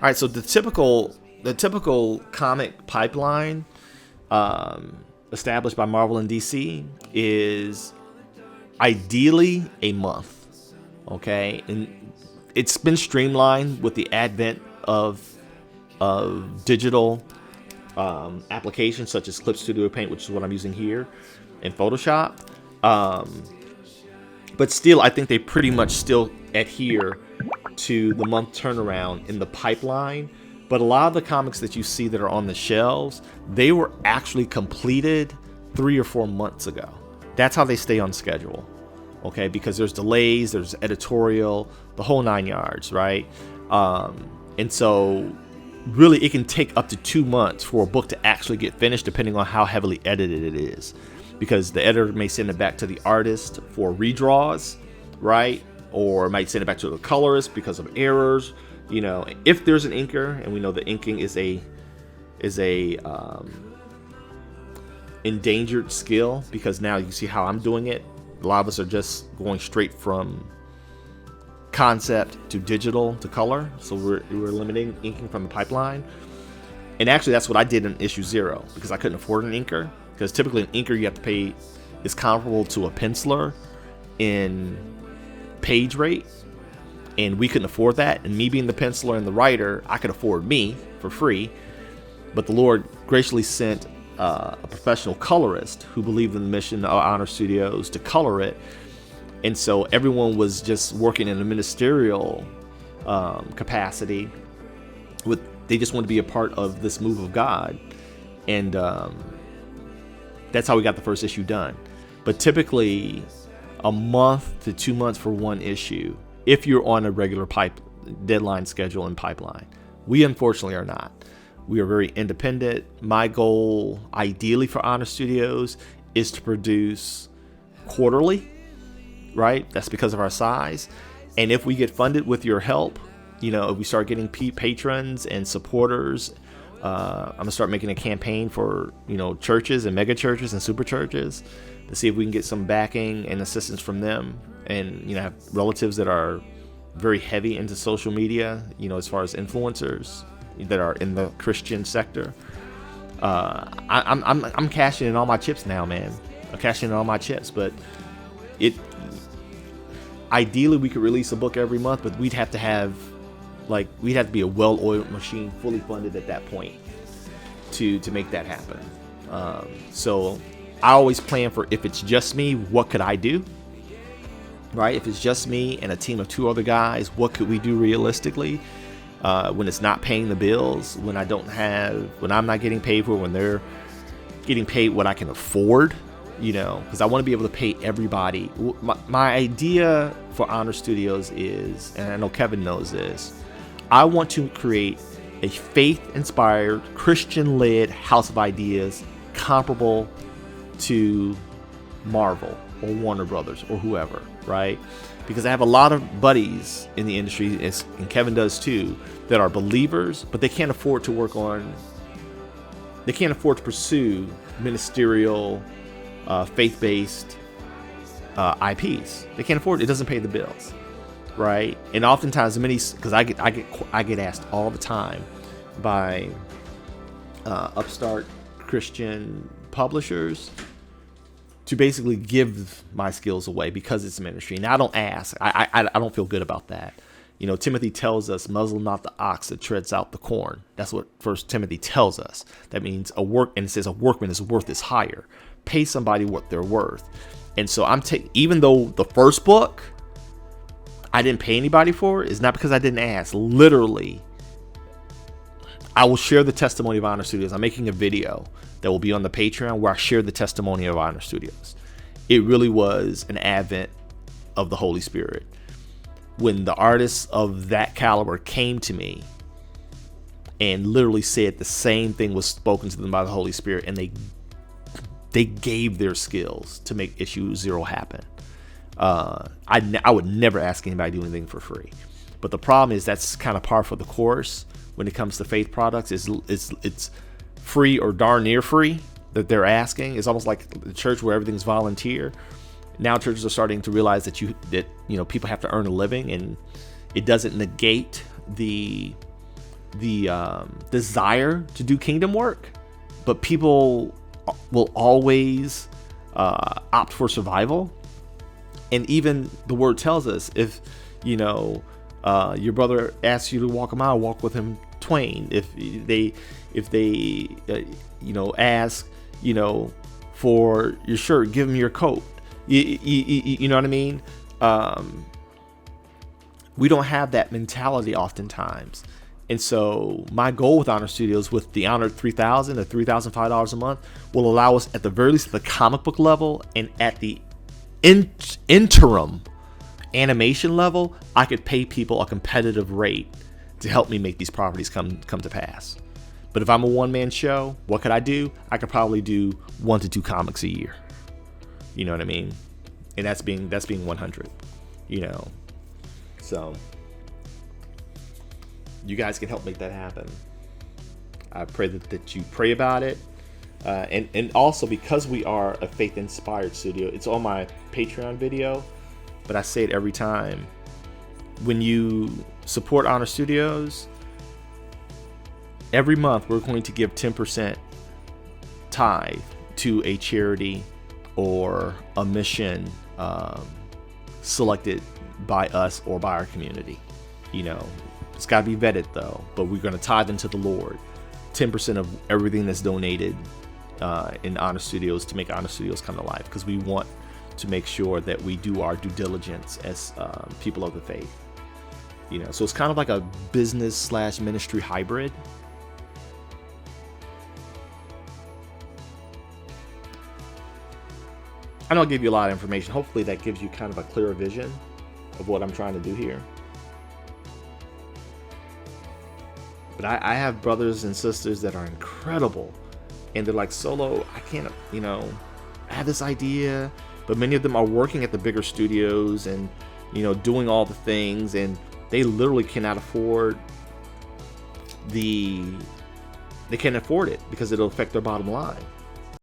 right, so the typical comic pipeline established by Marvel and DC is ideally a month. Okay, and it's been streamlined with the advent of digital applications such as Clip Studio Paint, which is what I'm using here, and Photoshop. But still, I think they pretty much still adhere to the month turnaround in the pipeline. But a lot of the comics that you see that are on the shelves, they were actually completed 3 or 4 months ago. That's how they stay on schedule. Okay, because there's delays, there's editorial, the whole 9 yards, right? And so really it can take up to 2 months for a book to actually get finished, depending on how heavily edited it is, because the editor may send it back to the artist for redraws, right? Or might send it back to the colorist because of errors. You know, if there's an inker, and we know that inking is a endangered skill, because now you see how I'm doing it. A lot of us are just going straight from concept to digital to color, so we're eliminating inking from the pipeline. And actually, that's what I did in issue 0, because I couldn't afford an inker. Because typically, an inker you have to pay is comparable to a penciler in page rate, and we couldn't afford that. And me being the penciler and the writer, I could afford me for free. But the Lord graciously sent a professional colorist who believed in the mission of Honor Studios to color it. And so everyone was just working in a ministerial capacity. They just wanted to be a part of this move of God. And that's how we got the first issue done. But typically a month to 2 months for one issue, if you're on a regular deadline schedule and pipeline. We unfortunately are not. We are very independent. My goal, ideally for Honor Studios, is to produce quarterly, right? That's because of our size. And if we get funded with your help, you know, if we start getting patrons and supporters, I'm gonna start making a campaign for, you know, churches and mega churches and super churches to see if we can get some backing and assistance from them, and, you know, have relatives that are very heavy into social media, you know, as far as influencers that are in the Christian sector. I'm cashing in all my chips now, man. I'm cashing in all my chips, but ideally we could release a book every month, but we'd have to be a well-oiled machine, fully funded at that point to make that happen. So I always plan for, if it's just me, what could I do? Right? If it's just me and a team of 2 other guys, what could we do realistically? When it's not paying the bills, when I'm not getting paid for, when they're getting paid what I can afford, you know, because I want to be able to pay everybody. My idea for Honor Studios is, and I know Kevin knows this, I want to create a faith-inspired, Christian-led house of ideas comparable to Marvel or Warner Brothers or whoever, right? Because I have a lot of buddies in the industry, and Kevin does too, that are believers, but they can't afford to pursue ministerial, faith-based IPs. They can't afford it. It doesn't pay the bills, right? And oftentimes, because I get asked all the time by upstart Christian publishers to basically give my skills away because it's ministry. Now, I don't ask. I don't feel good about that. You know, Timothy tells us, muzzle not the ox that treads out the corn. That's what First Timothy tells us. That means and it says a workman is worth his hire. Pay somebody what they're worth. And so even though the first book I didn't pay anybody for, it's not because I didn't ask. Literally, I will share the testimony of Honor Studios. I'm making a video that will be on the Patreon where I share the testimony of Honor Studios. It really was an advent of the Holy Spirit. When the artists of that caliber came to me and literally said the same thing was spoken to them by the Holy Spirit, and they gave their skills to make issue 0 happen. I would never ask anybody to do anything for free. But the problem is that's kind of par for the course when it comes to faith products. It's free or darn near free that they're asking. It's almost like the church where everything's volunteer. Now churches are starting to realize that people have to earn a living, and it doesn't negate the desire to do kingdom work, but people will always opt for survival. And even the word tells us, if your brother asks you to walk a mile, walk with him twain. If they ask for your shirt, give them your coat. You know what I mean? We don't have that mentality oftentimes. And so my goal with Honor Studios, with the Honor 3000 or $3,005 a month, will allow us, at the very least, at the comic book level and at the interim animation level, I could pay people a competitive rate to help me make these properties come to pass. But if I'm a one-man show, what could I do? I could probably do 1 to 2 comics a year. You know what I mean? And that's being 100. So you guys can help make that happen. I pray that you pray about it. And also, because we are a faith-inspired studio, it's on my Patreon video, but I say it every time. When you support Honor Studios, every month we're going to give 10% tithe to a charity or a mission selected by us or by our community. It's got to be vetted though, but we're going to tithe into the Lord 10% of everything that's donated in Honor Studios to make Honor Studios come to life, because we want to make sure that we do our due diligence as people of the faith. So it's kind of like a business / ministry hybrid. I know I gave you a lot of information. Hopefully that gives you kind of a clearer vision of what I'm trying to do here. But I have brothers and sisters that are incredible, and they're like, Solo, I can't, I have this idea, but many of them are working at the bigger studios and, doing all the things, and they literally cannot afford they can't afford it because it'll affect their bottom line.